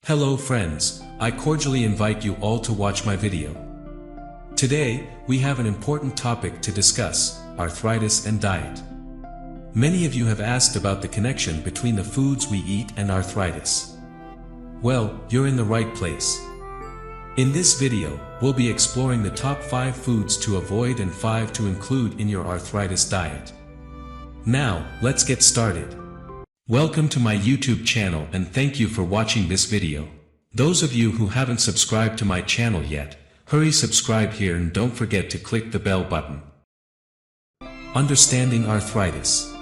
Hello friends, I cordially invite you all to watch my video. Today, we have an important topic to discuss, arthritis and diet. Many of you have asked about the connection between the foods we eat and arthritis. Well, you're in the right place. In this video, we'll be exploring the top 5 foods to avoid and 5 to include in your arthritis diet. Now, let's get started. Welcome to my YouTube channel and thank you for watching this video. Those of you who haven't subscribed to my channel yet, hurry subscribe here and don't forget to click the bell button. Understanding arthritis.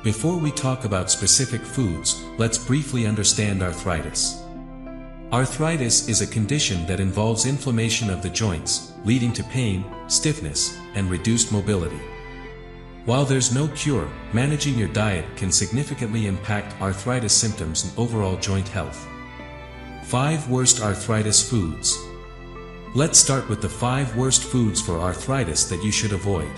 Before we talk about specific foods, let's briefly understand arthritis. Arthritis is a condition that involves inflammation of the joints, leading to pain, stiffness, and reduced mobility. While there's no cure, managing your diet can significantly impact arthritis symptoms and overall joint health. 5 worst arthritis foods. Let's start with the 5 worst foods for arthritis that you should avoid.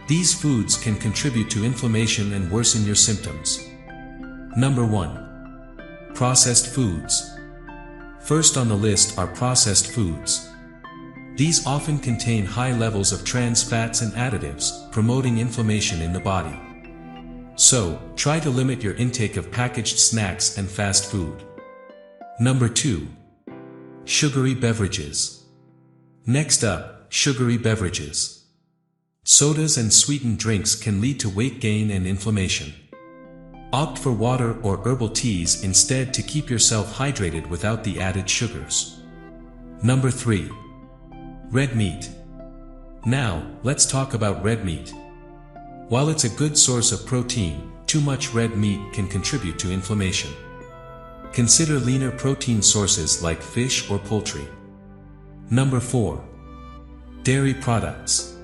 These foods can contribute to inflammation and worsen your symptoms. Number 1. Processed foods. First on the list are processed foods. These often contain high levels of trans fats and additives, promoting inflammation in the body. So, try to limit your intake of packaged snacks and fast food. Number 2. Sugary beverages. Next up, sugary beverages. Sodas and sweetened drinks can lead to weight gain and inflammation. Opt for water or herbal teas instead to keep yourself hydrated without the added sugars. Number 3. Red meat. Now, let's talk about red meat. While it's a good source of protein, too much red meat can contribute to inflammation. Consider leaner protein sources like fish or poultry. Number 4. Dairy products.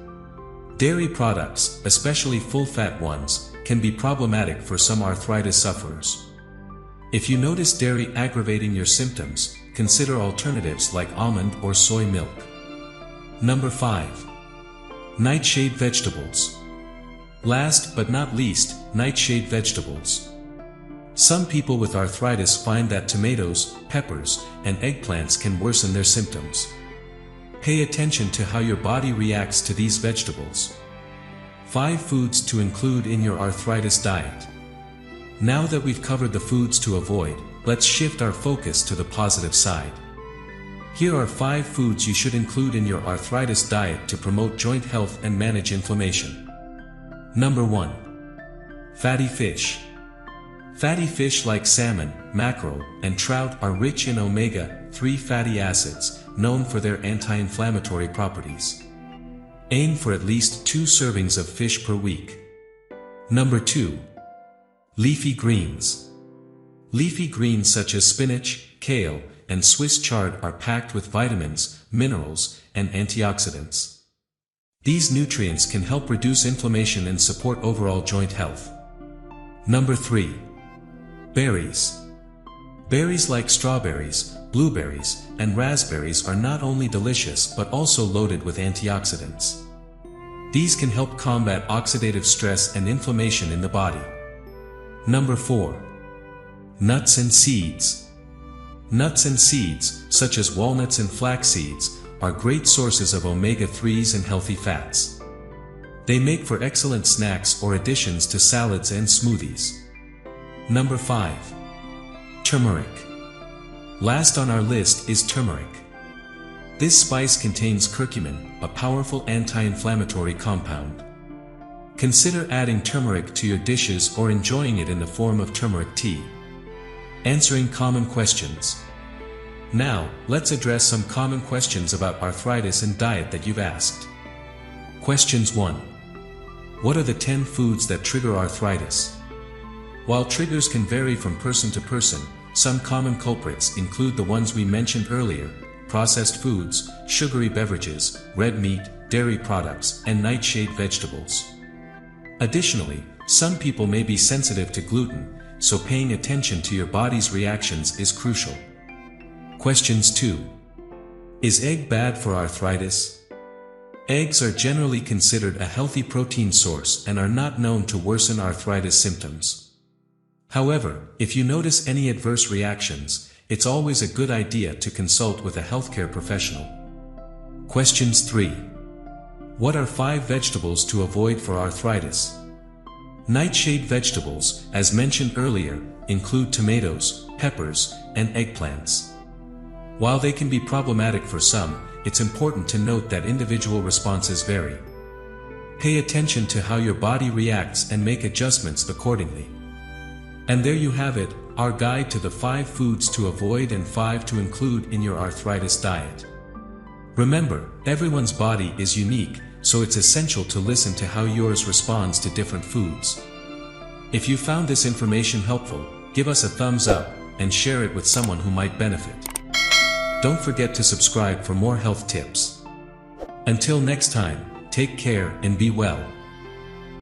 Dairy products, especially full-fat ones, can be problematic for some arthritis sufferers. If you notice dairy aggravating your symptoms, consider alternatives like almond or soy milk. Number 5. Nightshade vegetables. Last but not least, nightshade vegetables. Some people with arthritis find that tomatoes, peppers, and eggplants can worsen their symptoms. Pay attention to how your body reacts to these vegetables. 5 foods to include in your arthritis diet. Now that we've covered the foods to avoid, let's shift our focus to the positive side. Here are 5 foods you should include in your arthritis diet to promote joint health and manage inflammation. Number 1. Fatty fish. Fatty fish like salmon, mackerel, and trout are rich in omega-3 fatty acids, known for their anti-inflammatory properties. Aim for at least 2 servings of fish per week. Number 2. Leafy greens. Leafy greens such as spinach, kale, and Swiss chard are packed with vitamins, minerals, and antioxidants. These nutrients can help reduce inflammation and support overall joint health. Number 3. Berries. Berries like strawberries, blueberries, and raspberries are not only delicious but also loaded with antioxidants. These can help combat oxidative stress and inflammation in the body. Number 4. Nuts and seeds. Nuts and seeds, such as walnuts and flax seeds, are great sources of omega-3s and healthy fats. They make for excellent snacks or additions to salads and smoothies. Number 5. Turmeric. Last on our list is turmeric. This spice contains curcumin, a powerful anti-inflammatory compound. Consider adding turmeric to your dishes or enjoying it in the form of turmeric tea. Answering common questions. Now, let's address some common questions about arthritis and diet that you've asked. Questions 1. What are the 10 foods that trigger arthritis? While triggers can vary from person to person, some common culprits include the ones we mentioned earlier: processed foods, sugary beverages, red meat, dairy products, and nightshade vegetables. Additionally, some people may be sensitive to gluten, so paying attention to your body's reactions is crucial. Questions 2. Is egg bad for arthritis? Eggs are generally considered a healthy protein source and are not known to worsen arthritis symptoms. However, if you notice any adverse reactions, it's always a good idea to consult with a healthcare professional. Questions 3. What are 5 vegetables to avoid for arthritis? Nightshade vegetables, as mentioned earlier, include tomatoes, peppers, and eggplants. While they can be problematic for some, it's important to note that individual responses vary. Pay attention to how your body reacts and make adjustments accordingly. And there you have it, our guide to the 5 foods to avoid and 5 to include in your arthritis diet. Remember, everyone's body is unique, so it's essential to listen to how yours responds to different foods. If you found this information helpful, give us a thumbs up and share it with someone who might benefit. Don't forget to subscribe for more health tips. Until next time, take care and be well.